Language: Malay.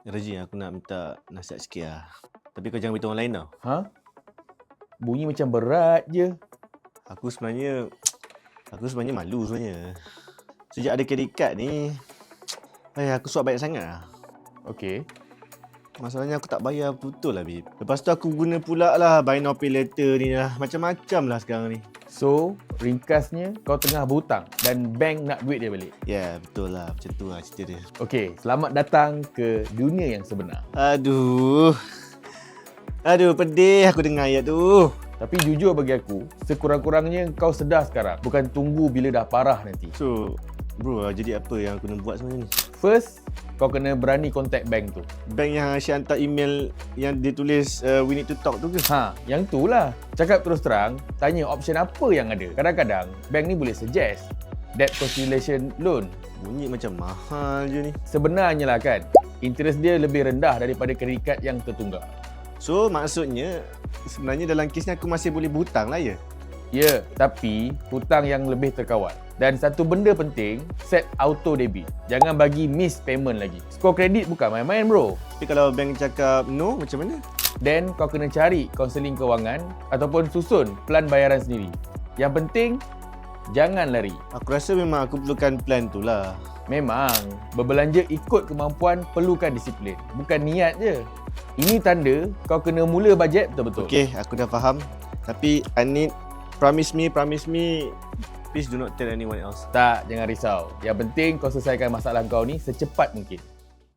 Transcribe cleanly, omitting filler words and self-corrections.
Raji, aku nak minta nasihat sikit lah. Tapi kau jangan beritahu orang lain tau. Ha? Bunyi macam berat je. Aku sebenarnya malu sebenarnya. Sejak ada credit card ni, aku suap banyak sangat lah. Okey. Masalahnya aku tak bayar betul lah, babe. Lepas tu aku guna pula lah buy now pay later ni lah. Macam-macam lah sekarang ni. So, ringkasnya kau tengah berhutang dan bank nak duit dia balik. Ya, betul lah. Macam tu lah cerita dia. Okey, selamat datang ke dunia yang sebenar. Aduh, pedih aku dengar ayat tu. Tapi jujur bagi aku, sekurang-kurangnya kau sedar sekarang. Bukan tunggu bila dah parah nanti. So, bro, jadi apa yang aku nak buat sebenarnya ni? First, kau kena berani contact bank tu. Bank yang Asyik hantar email yang dia tulis we need to talk tu ke? Yang tu lah. Cakap terus terang, tanya option apa yang ada. Kadang-kadang, bank ni boleh suggest debt conciliation loan. Bunyi macam mahal je ni. Sebenarnya lah kan, interest dia lebih rendah daripada kredit kad yang tertunggak. So, maksudnya sebenarnya dalam kes ni aku masih boleh berhutang lah ya? Ya, tapi hutang yang lebih terkawal. Dan satu benda penting, set auto debit. Jangan bagi miss payment lagi. Skor kredit bukan main-main bro. Tapi kalau bank cakap no, macam mana? Then kau kena cari kaunseling kewangan ataupun susun plan bayaran sendiri. Yang penting, jangan lari. Aku rasa memang aku perlukan plan tu lah. Memang, berbelanja ikut kemampuan perlukan disiplin. Bukan niat je. Ini tanda kau kena mula bajet betul-betul. Okay, aku dah faham. Tapi I need promise me, please do not tell anyone else. Tak, jangan risau. Yang penting kau selesaikan masalah kau ni secepat mungkin.